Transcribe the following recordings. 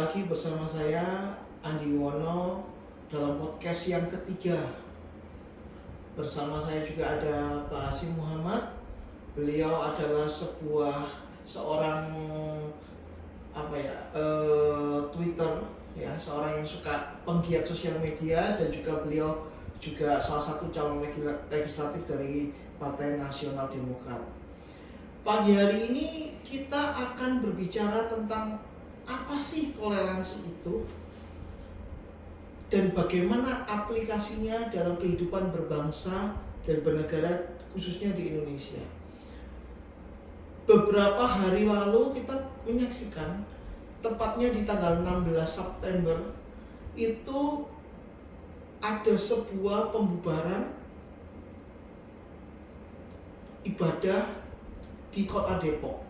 lagi bersama saya Andi Wono dalam podcast yang ketiga. Bersama saya juga ada Pak Hasim Muhammad. Beliau adalah seorang Twitter ya, seorang yang suka penggiat sosial media, dan juga beliau juga salah satu calon legislatif dari Partai Nasional Demokrat. Pagi hari ini kita akan berbicara tentang apa sih toleransi itu dan bagaimana aplikasinya dalam kehidupan berbangsa dan bernegara, khususnya di Indonesia. Beberapa hari lalu kita menyaksikan, tepatnya di tanggal 16 September itu ada sebuah pembubaran ibadah di kota Depok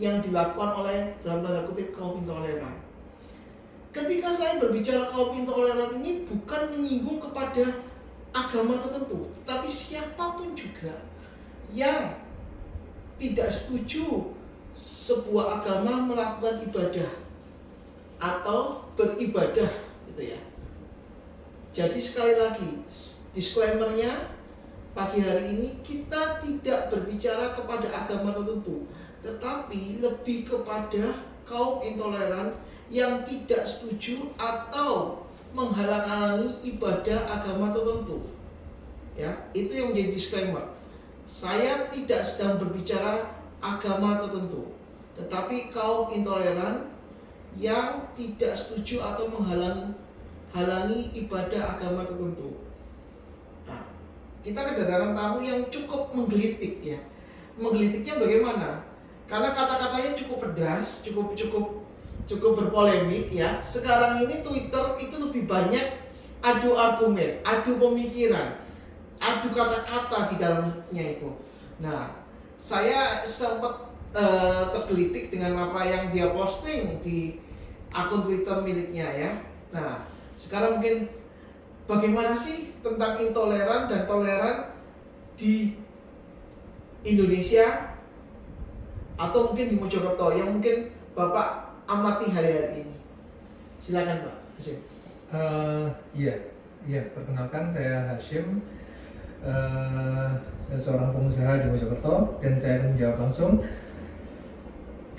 yang dilakukan oleh, dalam tanda kutip, kaum intoleran. Ketika saya berbicara kaum intoleran ini bukan menyinggung kepada agama tertentu, tetapi siapapun juga yang tidak setuju sebuah agama melakukan ibadah atau beribadah, gitu ya. Jadi sekali lagi, disclaimer-nya, pagi hari ini kita tidak berbicara kepada agama tertentu, tetapi lebih kepada kaum intoleran yang tidak setuju atau menghalang-halangi ibadah agama tertentu. Ya, itu yang menjadi disclaimer. Saya tidak sedang berbicara agama tertentu, tetapi kaum intoleran yang tidak setuju atau menghalangi ibadah agama tertentu. Nah, kita kedatangan tamu yang cukup menggelitik ya. Menggelitiknya bagaimana? Karena kata-katanya cukup pedas, cukup berpolemik ya. Sekarang ini Twitter itu lebih banyak adu argumen, adu pemikiran, adu kata-kata di dalamnya itu. Nah, saya sempat tergelitik dengan apa yang dia posting di akun Twitter miliknya ya. Nah, sekarang mungkin bagaimana sih tentang intoleran dan toleran di Indonesia atau mungkin di Mojokerto yang mungkin Bapak amati hari-hari ini? Silakan Pak Hasim. Perkenalkan, saya Hasyim. Saya seorang pengusaha di Mojokerto dan saya akan menjawab langsung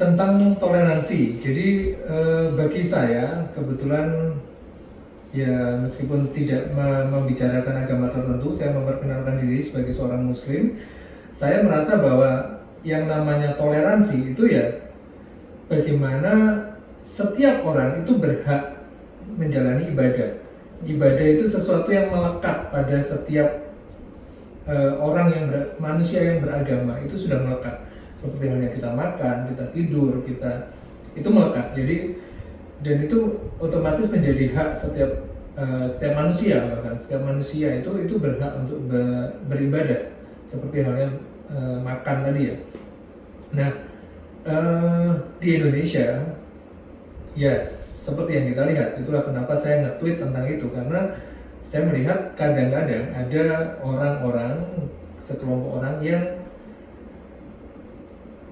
tentang toleransi. Jadi bagi saya kebetulan ya, meskipun tidak membicarakan agama tertentu, saya memperkenalkan diri sebagai seorang Muslim. Saya merasa bahwa yang namanya toleransi itu ya bagaimana setiap orang itu berhak menjalani ibadah. Ibadah itu sesuatu yang melekat pada setiap manusia yang beragama, itu sudah melekat. Seperti halnya kita makan, kita tidur, itu melekat. Jadi dan itu otomatis menjadi hak setiap manusia. Bahkan setiap manusia itu berhak untuk beribadah, seperti halnya makan tadi ya. Nah, di Indonesia ya seperti yang kita lihat, itulah kenapa saya nge-tweet tentang itu, karena saya melihat kadang-kadang ada orang-orang, sekelompok orang yang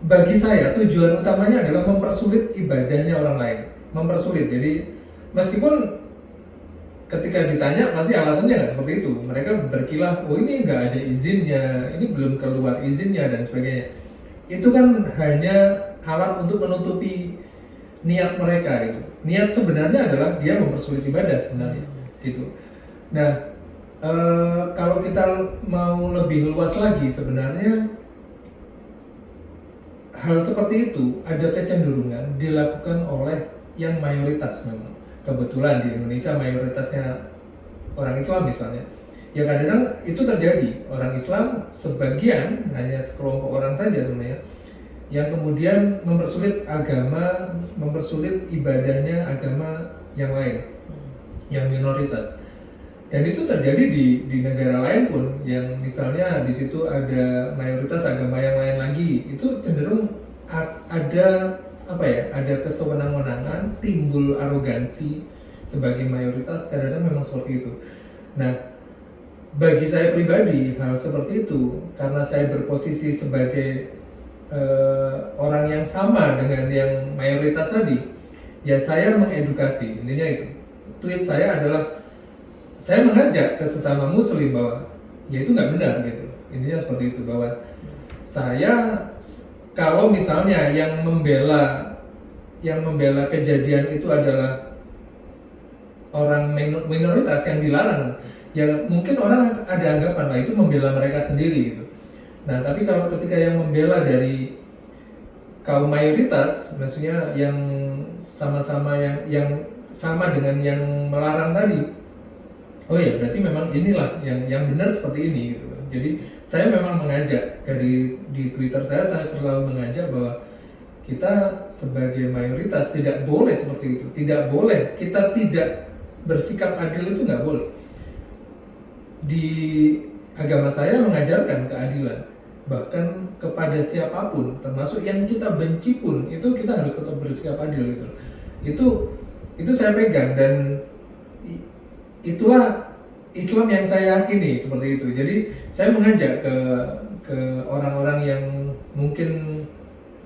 bagi saya tujuan utamanya adalah mempersulit ibadahnya orang lain. Mempersulit, jadi meskipun ketika ditanya pasti alasannya nggak seperti itu. Mereka berkilah, oh ini nggak ada izinnya, ini belum keluar izinnya dan sebagainya. Itu kan hanya alat untuk menutupi niat mereka gitu. Niat sebenarnya adalah dia mempersulit ibadah sebenarnya gitu. Nah, kalau kita mau lebih luas lagi, sebenarnya hal seperti itu ada kecenderungan dilakukan oleh yang mayoritas memang. Kebetulan di Indonesia mayoritasnya orang Islam misalnya. Ya kadang-kadang itu terjadi, orang Islam sebagian, hanya sekelompok orang saja sebenarnya, yang kemudian mempersulit ibadahnya agama yang lain, yang minoritas. Dan itu terjadi di negara lain pun, yang misalnya di situ ada mayoritas agama yang lain lagi, itu cenderung ada kesewenang-wenangan, timbul arogansi sebagai mayoritas, kadang-kadang memang seperti itu. Nah, bagi saya pribadi hal seperti itu, karena saya berposisi sebagai orang yang sama dengan yang mayoritas tadi, ya saya mengedukasi, intinya itu. Tweet saya adalah saya mengajak ke sesama muslim bahwa ya itu nggak benar gitu. Intinya seperti itu, bahwa saya kalau misalnya yang membela kejadian itu adalah orang minoritas yang dilarang, ya mungkin orang ada anggapan lah itu membela mereka sendiri gitu. Nah tapi kalau ketika yang membela dari kaum mayoritas, maksudnya yang sama-sama yang sama dengan yang melarang tadi, oh ya berarti memang inilah yang benar seperti ini gitu. Jadi saya memang mengajak di Twitter saya selalu mengajak bahwa kita sebagai mayoritas tidak boleh seperti itu, tidak boleh kita tidak bersikap adil, itu nggak boleh. Di agama saya mengajarkan keadilan, bahkan kepada siapapun, termasuk yang kita benci pun, itu kita harus tetap bersikap adil gitu. Itu saya pegang, dan itulah Islam yang saya yakini seperti itu. Jadi saya mengajak ke orang-orang yang mungkin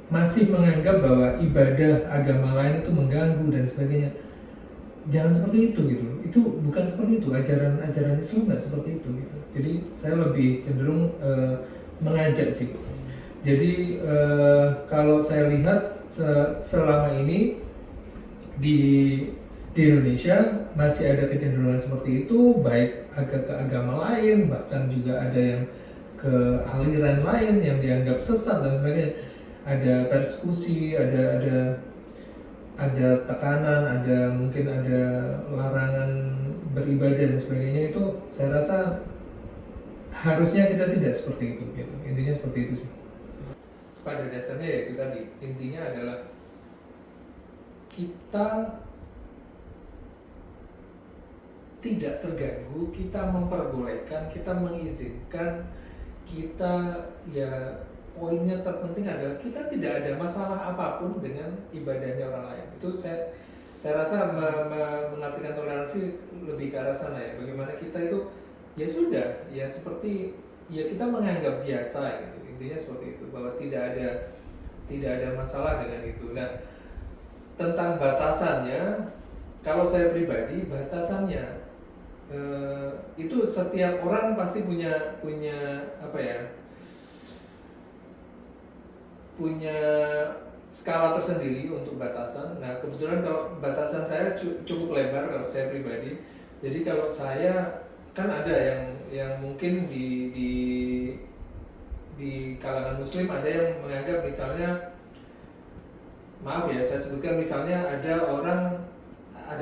masih menganggap bahwa ibadah agama lain itu mengganggu dan sebagainya, jangan seperti itu gitu. Itu bukan seperti itu, ajaran Islam nggak seperti itu gitu. Jadi saya lebih cenderung mengajak sih. Jadi kalau saya lihat selama ini di Indonesia masih ada kecenderungan seperti itu, baik ke agama lain, bahkan juga ada yang ke aliran lain yang dianggap sesat dan sebagainya. Ada persekusi, ada tekanan, mungkin ada larangan beribadah dan sebagainya. Itu saya rasa harusnya kita tidak seperti itu gitu. Intinya seperti itu sih. Pada dasarnya ya itu tadi, intinya adalah kita tidak terganggu, kita memperbolehkan, kita mengizinkan, kita ya poinnya terpenting adalah kita tidak ada masalah apapun dengan ibadahnya orang lain. Itu saya rasa mengartikan toleransi lebih ke arah sana ya. Bagaimana kita itu ya sudah, ya seperti ya kita menganggap biasa gitu. Intinya seperti itu, bahwa tidak ada masalah dengan itu. Nah, tentang batasannya, kalau saya pribadi batasannya itu setiap orang pasti punya apa ya, punya skala tersendiri untuk batasan. Nah kebetulan kalau batasan saya cukup lebar kalau saya pribadi. Jadi kalau saya kan ada yang mungkin di kalangan muslim ada yang menganggap misalnya, maaf ya saya sebutkan, misalnya ada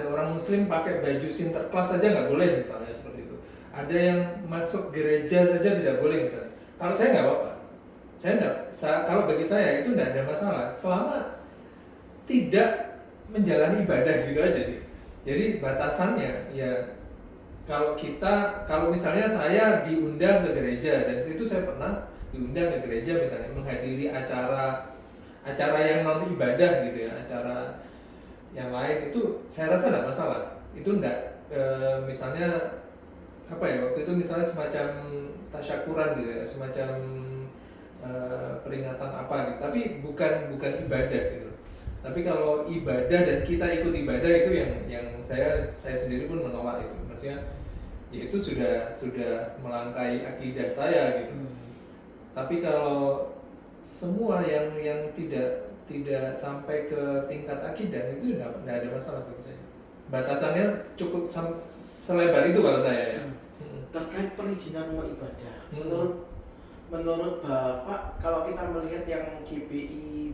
orang muslim pakai baju sinterklas saja nggak boleh misalnya, seperti itu. Ada yang masuk gereja saja tidak boleh misalnya. Kalau saya nggak apa-apa. Kalau bagi saya itu tidak ada masalah selama tidak menjalani ibadah gitu aja sih. Jadi batasannya ya, kalau misalnya saya diundang ke gereja, dan itu saya pernah diundang ke gereja misalnya menghadiri acara yang non ibadah gitu ya, acara yang lain, itu saya rasa tidak masalah. Itu tidak misalnya apa ya, waktu itu misalnya semacam tasyakuran gitu ya, semacam peringatan apa gitu, tapi bukan ibadah gitu. Tapi kalau ibadah dan kita ikut ibadah, itu yang saya sendiri pun menolak itu. Maksudnya ya itu sudah melangkai akidah saya gitu. Tapi kalau semua yang tidak sampai ke tingkat akidah, itu tidak ada masalah bagi saya. Batasannya cukup selebar itu kalau saya ya. Terkait perizinan rumah ibadah, menurut Bapak, kalau kita melihat yang GPI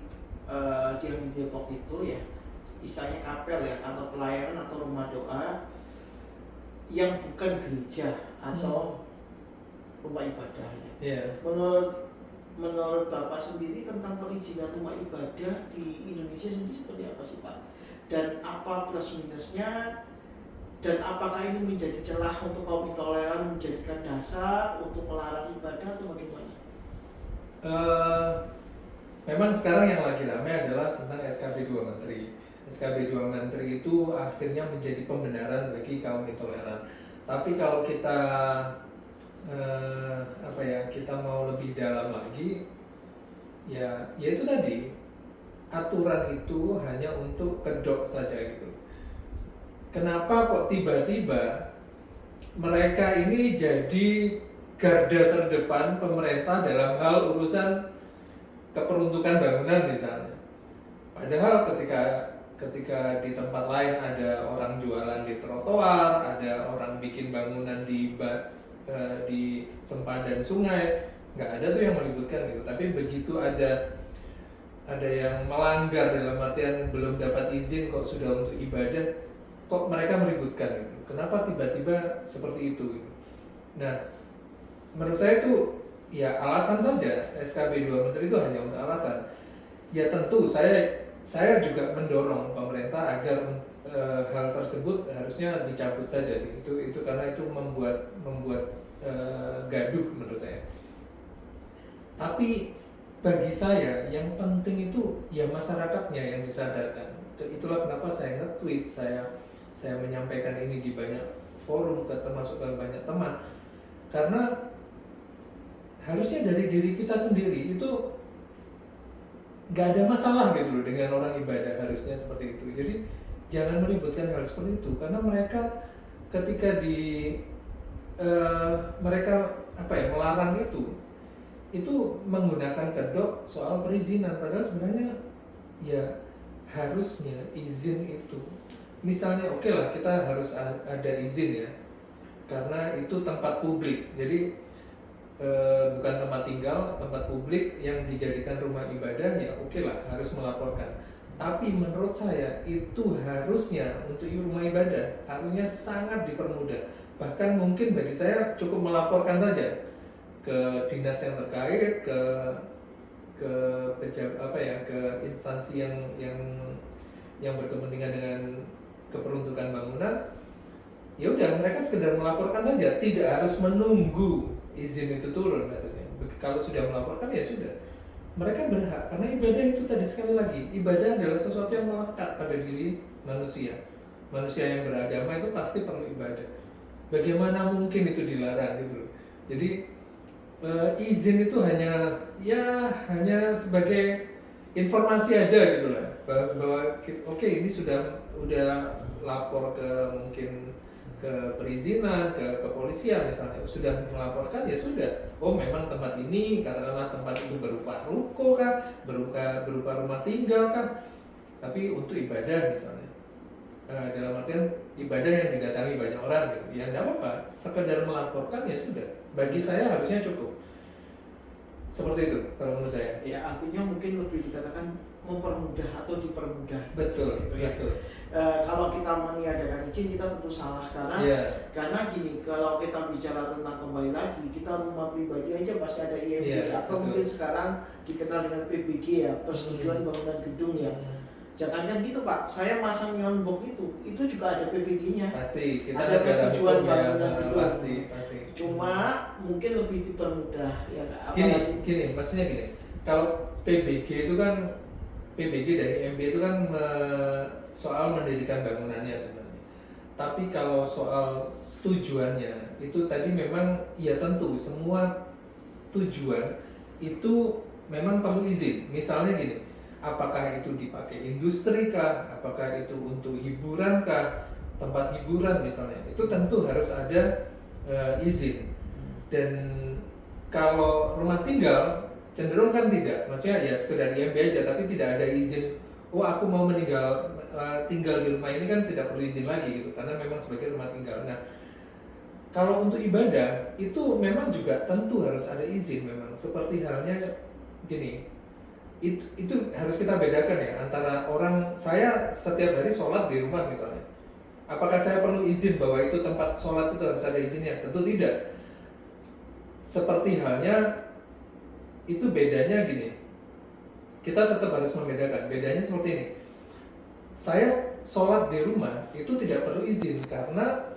yang di Depok itu ya, istilahnya kapel ya, atau pelayanan atau rumah doa yang bukan gereja atau rumah ibadah ya. Yeah. Menurut Bapak sendiri tentang perizinan rumah ibadah di Indonesia ini seperti apa sih Pak? Dan apa plus minusnya? Dan apakah ini menjadi celah untuk kaum intoleran menjadikan dasar untuk melarang ibadah atau bagaimana? Memang sekarang yang lagi ramai adalah tentang SKB 2 Menteri. SKB 2 Menteri itu akhirnya menjadi pembenaran bagi kaum intoleran. Tapi kalau kita kita mau lebih dalam lagi, ya itu tadi, aturan itu hanya untuk kedok saja gitu. Kenapa kok tiba-tiba mereka ini jadi garda terdepan pemerintah dalam hal urusan keperuntukan bangunan misalnya. Padahal ketika di tempat lain ada orang jualan di trotoar, ada orang bikin bangunan di sempadan sungai, nggak ada tuh yang meributkan gitu. Tapi begitu ada yang melanggar dalam artian belum dapat izin kok sudah untuk ibadah, kok mereka meributkan gitu. Kenapa tiba-tiba seperti itu gitu. Nah, menurut saya itu ya alasan saja, SKB 2 Menteri itu hanya untuk alasan. Ya tentu saya juga mendorong pemerintah agar hal tersebut harusnya dicabut saja sih. Itu karena itu membuat gaduh menurut saya. Tapi bagi saya yang penting itu ya masyarakatnya yang disadarkan. Dan itulah kenapa saya nge-tweet, saya menyampaikan ini di banyak forum, termasuk ke banyak teman. Karena harusnya dari diri kita sendiri itu nggak ada masalah gitu loh dengan orang ibadah, harusnya seperti itu. Jadi jangan meributkan hal seperti itu, karena mereka ketika mereka melarang itu menggunakan kedok soal perizinan, padahal sebenarnya ya harusnya izin itu misalnya oke lah kita harus ada izin ya karena itu tempat publik, jadi bukan tempat tinggal, tempat publik yang dijadikan rumah ibadah, ya oke lah harus melaporkan. Tapi menurut saya itu harusnya untuk rumah ibadah harusnya sangat dipermudah, bahkan mungkin bagi saya cukup melaporkan saja ke dinas yang terkait, ke ke instansi yang berkepentingan dengan keperuntukan bangunan. Ya udah, mereka sekedar melaporkan saja, tidak harus menunggu izin itu turun harusnya. Kalau sudah melaporkan ya sudah, mereka berhak, karena ibadah itu tadi sekali lagi, ibadah adalah sesuatu yang melekat pada diri manusia. Manusia yang beragama itu pasti perlu ibadah. Bagaimana mungkin itu dilarang gitu loh. Jadi izin itu hanya sebagai informasi aja gitu lah, bahwa oke, ini udah lapor mungkin ke perizinan, ke kepolisian misalnya, sudah melaporkan ya sudah, oh memang tempat ini katakanlah tempat itu berupa ruko kah, berupa rumah tinggal kah, tapi untuk ibadah misalnya, dalam artian ibadah yang didatangi banyak orang gitu, ya tidak apa-apa, sekedar melaporkan ya sudah, bagi saya harusnya cukup. Seperti itu kalau menurut saya. Ya artinya mungkin lebih dikatakan mempermudah atau dipermudah. Betul, gitu ya. betul. Kalau kita meniadakan izin kita tentu salah karena gini, kalau kita bicara tentang kembali lagi, kita rumah pribadi aja pasti ada IMB atau betul. Mungkin sekarang dikenal dengan PBG ya, persetujuan bangunan gedung ya. Jangankan gitu Pak, saya masang neonbox itu juga ada PBG-nya. Pasti, kita ada persetujuan bangunan gedung. Pasti. Cuma mungkin lebih dipermudah ya. Gini, maksudnya gini. Kalau PBG itu kan PBG dari MB itu kan soal mendirikan bangunannya sebenarnya. Tapi kalau soal tujuannya itu tadi memang ya tentu semua tujuan itu memang perlu izin. Misalnya gini, apakah itu dipakai industri kah, apakah itu untuk hiburan kah, tempat hiburan misalnya, itu tentu harus ada izin. Dan kalau rumah tinggal cenderung kan tidak, maksudnya ya sekedar IMB aja tapi tidak ada izin. Oh aku mau tinggal di rumah ini kan tidak perlu izin lagi gitu, karena memang sebagai rumah tinggal. Nah kalau untuk ibadah itu memang juga tentu harus ada izin memang. Seperti halnya gini, itu harus kita bedakan ya antara orang, saya setiap hari sholat di rumah misalnya, apakah saya perlu izin bahwa itu tempat sholat itu harus ada izinnya? Tentu tidak. Seperti halnya itu bedanya gini, kita tetap harus membedakan. Bedanya seperti ini, saya sholat di rumah itu tidak perlu izin karena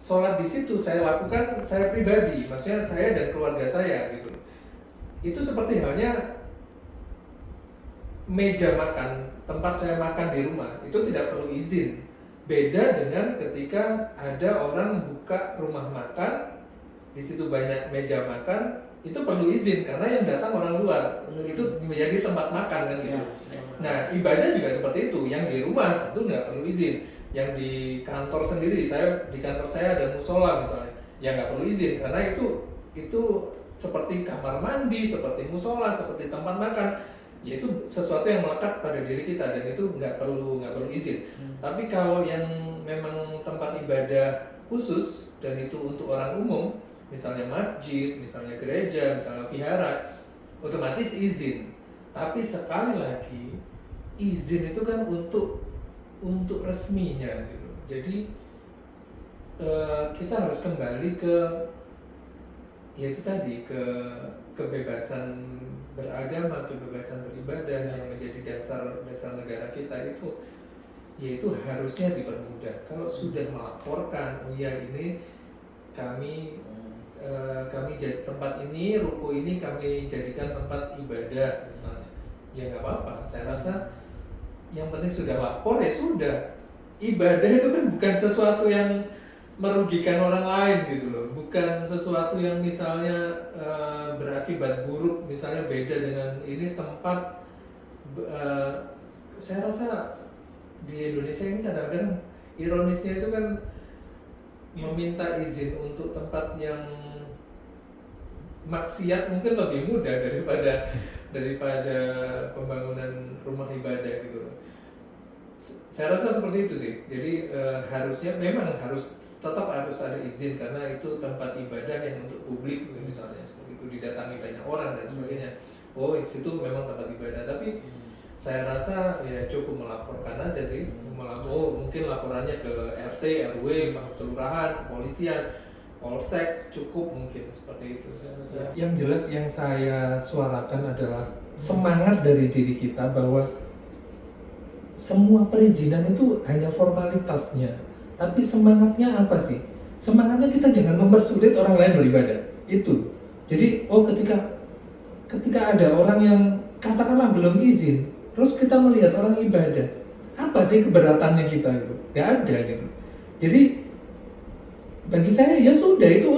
sholat di situ saya lakukan saya pribadi, maksudnya saya dan keluarga saya gitu. Itu seperti halnya meja makan, tempat saya makan di rumah itu tidak perlu izin. Beda dengan ketika ada orang buka rumah makan, di situ banyak meja makan, itu perlu izin karena yang datang orang luar, itu menjadi tempat makan kan gitu. Ya. Nah ibadah juga seperti itu, yang di rumah itu nggak perlu izin, yang di kantor sendiri, di kantor saya ada musola misalnya, ya nggak perlu izin karena itu seperti kamar mandi, seperti musola, seperti tempat makan, yaitu sesuatu yang melekat pada diri kita dan itu nggak perlu izin. Tapi kalau yang memang tempat ibadah khusus dan itu untuk orang umum, misalnya masjid, misalnya gereja, misalnya vihara, otomatis izin. Tapi sekali lagi izin itu kan untuk resminya gitu. Jadi kita harus kembali ke yaitu tadi ke kebebasan beragama, kebebasan beribadah yang menjadi dasar negara kita itu, yaitu harusnya dipermudah. Kalau sudah melaporkan, oh ya ini kami jadi tempat ini, ruko ini kami jadikan tempat ibadah misalnya, ya nggak apa-apa. Saya rasa yang penting sudah lapor ya sudah. Ibadah itu kan bukan sesuatu yang merugikan orang lain gitu loh, bukan sesuatu yang misalnya berakibat buruk, misalnya beda dengan ini tempat. Saya rasa di Indonesia ini kadang-kadang ironisnya itu kan meminta izin untuk tempat yang maksiat mungkin lebih mudah daripada pembangunan rumah ibadah gitu. Saya rasa seperti itu sih. Jadi harusnya memang tetap harus ada izin karena itu tempat ibadah yang untuk publik misalnya, seperti itu didatangi banyak orang dan sebagainya. Oh, situ memang tempat ibadah, tapi saya rasa ya cukup melaporkan aja sih. Mungkin laporannya ke RT, RW, kelurahan, kepolisian, polsek, cukup mungkin seperti itu. Yang jelas yang saya suarakan adalah semangat dari diri kita bahwa semua perizinan itu hanya formalitasnya, tapi semangatnya apa sih? Semangatnya kita jangan mempersulit orang lain beribadah. Itu. Jadi ketika ada orang yang katakanlah belum izin, terus kita melihat orang ibadah, apa sih keberatannya kita gitu? Gak ada gitu. Jadi bagi saya ya sudah, itu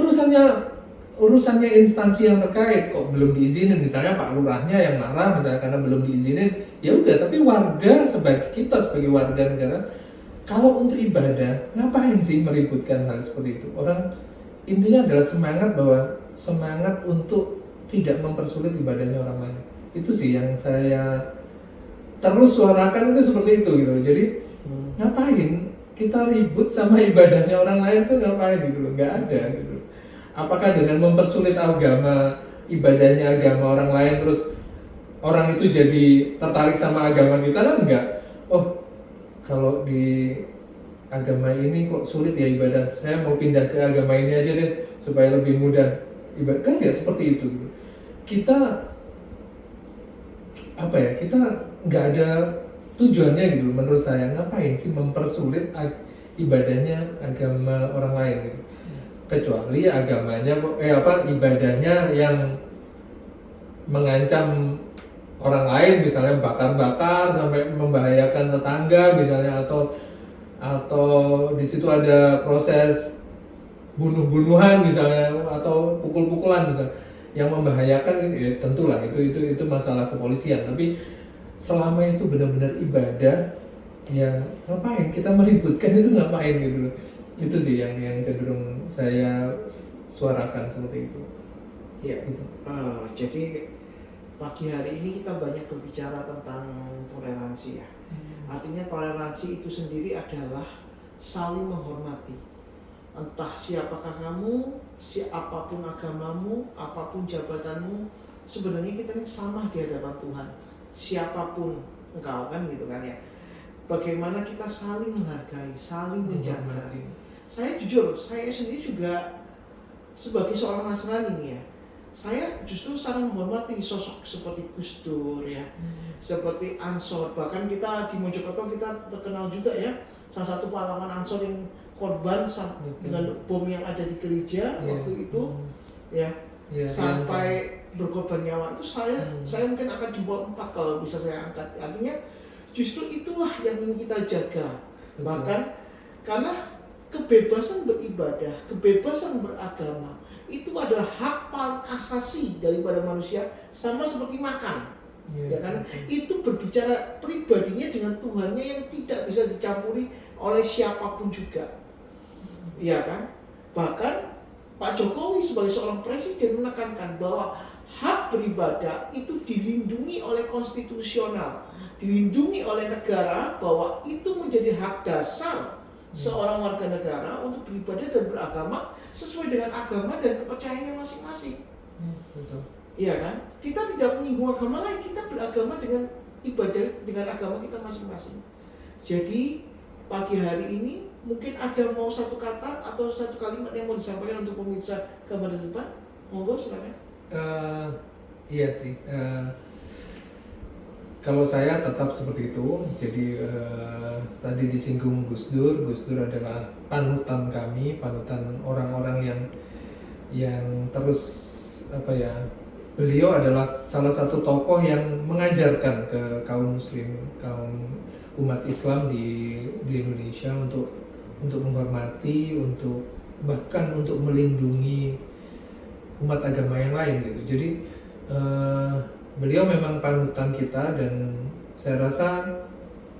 urusannya instansi yang terkait. Kok belum diizinin, misalnya Pak Lurahnya yang marah misalnya karena belum diizinin, ya udah. Tapi kita sebagai warga negara, kalau untuk ibadah ngapain sih meributkan hal seperti itu? Orang intinya adalah semangat untuk tidak mempersulit ibadahnya orang lain. Itu sih yang saya terus suarakan, itu seperti itu gitu. Jadi ngapain kita ribut sama ibadahnya orang lain tuh, ngapain gitu loh, nggak ada gitu. Apakah dengan mempersulit ibadahnya agama orang lain terus orang itu jadi tertarik sama agama kita? Kan enggak. Oh, kalau di agama ini kok sulit ya ibadah, saya mau pindah ke agama ini aja deh supaya lebih mudah ibadah. Kan enggak seperti itu. Kita nggak ada tujuannya gitu menurut saya. Ngapain sih mempersulit ibadahnya agama orang lain gitu? Kecuali ibadahnya yang mengancam orang lain, misalnya bakar-bakar sampai membahayakan tetangga misalnya, atau di situ ada proses bunuh-bunuhan misalnya, atau pukul-pukulan misalnya yang membahayakan, ya tentulah itu masalah kepolisian. Tapi selama itu benar-benar ibadah, ya ngapain kita meributkan itu, ngapain gitu loh. Itu sih yang cenderung saya suarakan seperti itu. Iya. Gitu. Jadi pagi hari ini kita banyak berbicara tentang toleransi ya. Artinya toleransi itu sendiri adalah saling menghormati. Entah siapakah kamu, siapapun agamamu, apapun jabatanmu, sebenarnya kita ini sama di hadapan Tuhan. Siapapun engkau, kan gitu kan ya. Bagaimana kita saling menghargai, saling menjaga. Saya jujur, saya sendiri juga sebagai seorang Nasrani nih ya, saya justru sangat menghormati sosok seperti Gus Dur ya, seperti Ansor. Bahkan kita di Mojokerto kita terkenal juga ya, salah satu pahlawan Ansor yang korban dengan bom yang ada di gereja waktu itu ya, sampai berkorban nyawa. Itu saya mungkin akan jempol 4 kalau bisa saya angkat. Artinya justru itulah yang ingin kita jaga. Bahkan karena kebebasan beribadah, kebebasan beragama itu adalah hak paling asasi daripada manusia, sama seperti makan. Ya kan? Itu berbicara pribadinya dengan Tuhannya yang tidak bisa dicampuri oleh siapapun juga. Ya kan? Bahkan Pak Jokowi sebagai seorang presiden menekankan bahwa hak beribadah itu dilindungi oleh konstitusional, dilindungi oleh negara, bahwa itu menjadi hak dasar seorang warga negara untuk beribadah dan beragama sesuai dengan agama dan kepercayaannya masing-masing. Betul. Iya kan? Kita tidak menyinggung agama lain, kita beragama dengan ibadah dengan agama kita masing-masing. Jadi pagi hari ini mungkin ada mau satu kata atau satu kalimat yang mau disampaikan untuk pemirsa gambar depan. Monggo silakan. Iya sih. Kalau saya tetap seperti itu. Jadi tadi disinggung Gus Dur. Gus Dur adalah panutan kami, panutan orang-orang yang terus beliau adalah salah satu tokoh yang mengajarkan ke kaum muslim, kaum umat Islam di Indonesia untuk menghormati, bahkan untuk melindungi umat agama yang lain gitu. Jadi beliau memang panutan kita, dan saya rasa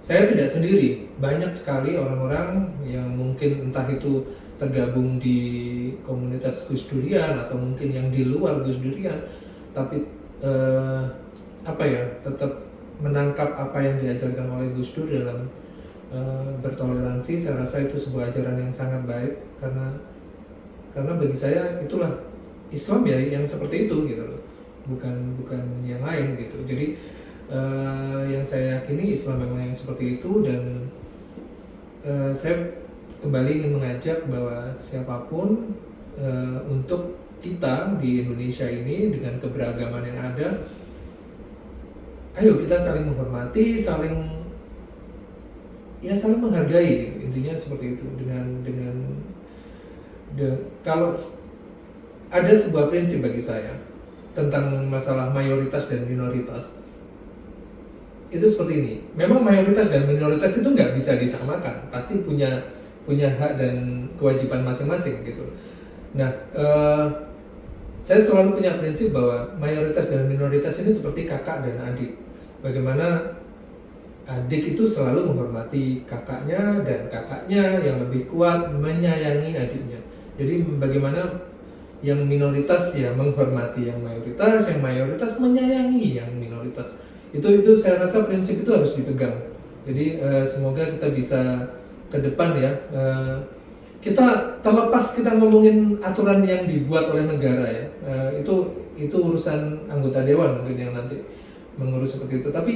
saya tidak sendiri. Banyak sekali orang-orang yang mungkin entah itu tergabung di komunitas Gus Durian atau mungkin yang di luar Gus Durian, tapi tetap menangkap apa yang diajarkan oleh Gus Dur dalam bertoleransi. Saya rasa itu sebuah ajaran yang sangat baik, karena bagi saya itulah Islam ya, yang seperti itu gitu loh, bukan yang lain gitu. Jadi yang saya yakini Islam memang yang seperti itu, dan saya kembali ingin mengajak bahwa siapapun untuk kita di Indonesia ini dengan keberagaman yang ada, ayo kita saling menghormati, saling menghargai gitu. Intinya seperti itu. Kalau ada sebuah prinsip bagi saya tentang masalah mayoritas dan minoritas, itu seperti ini. Memang mayoritas dan minoritas itu nggak bisa disamakan, pasti punya hak dan kewajiban masing-masing gitu. Nah, saya selalu punya prinsip bahwa mayoritas dan minoritas ini seperti kakak dan adik. Bagaimana adik itu selalu menghormati kakaknya, dan kakaknya yang lebih kuat menyayangi adiknya. Jadi bagaimana yang minoritas ya menghormati yang mayoritas menyayangi yang minoritas. Itu saya rasa prinsip itu harus dipegang. Jadi semoga kita bisa ke depan ya, kita terlepas kita ngomongin aturan yang dibuat oleh negara ya, itu urusan anggota dewan mungkin yang nanti mengurus seperti itu. Tapi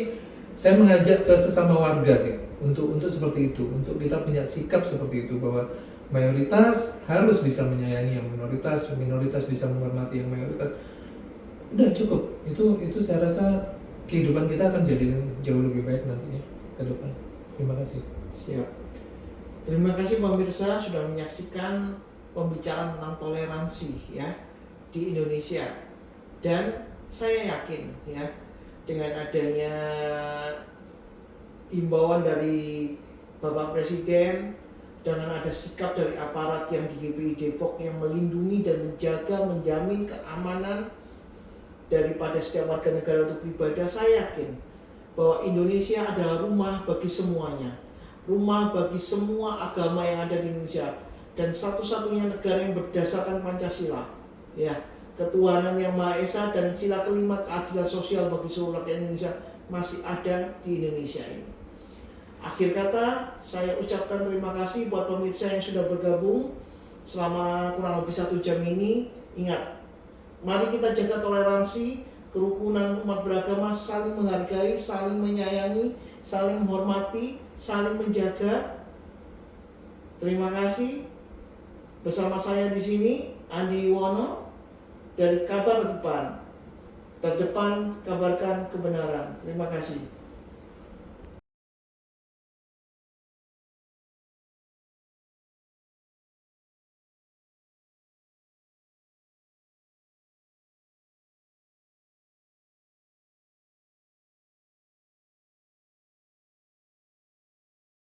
saya mengajak ke sesama warga sih untuk seperti itu, untuk kita punya sikap seperti itu, bahwa mayoritas harus bisa menyayangi yang minoritas bisa menghormati yang mayoritas. Udah cukup, itu saya rasa kehidupan kita akan jadi jauh lebih baik nantinya ke depan. Terima kasih. Siap. Terima kasih pemirsa sudah menyaksikan pembicaraan tentang toleransi ya di Indonesia. Dan saya yakin ya, dengan adanya himbauan dari Bapak Presiden, dengan ada sikap dari aparat yang di GPI Depok yang melindungi dan menjamin keamanan daripada setiap warga negara untuk beribadah, saya yakin bahwa Indonesia adalah rumah bagi semuanya, rumah bagi semua agama yang ada di Indonesia, dan satu-satunya negara yang berdasarkan Pancasila ya, ketuhanan yang Maha Esa, dan sila kelima keadilan sosial bagi seluruh rakyat Indonesia masih ada di Indonesia ini. Akhir kata, saya ucapkan terima kasih buat pemirsa yang sudah bergabung selama kurang lebih 1 jam ini. Ingat, mari kita jaga toleransi, kerukunan umat beragama, saling menghargai, saling menyayangi, saling menghormati, saling menjaga. Terima kasih. Bersama saya di sini Andi Yuwono dari Kabar Depan. Terdepan kabarkan kebenaran. Terima kasih.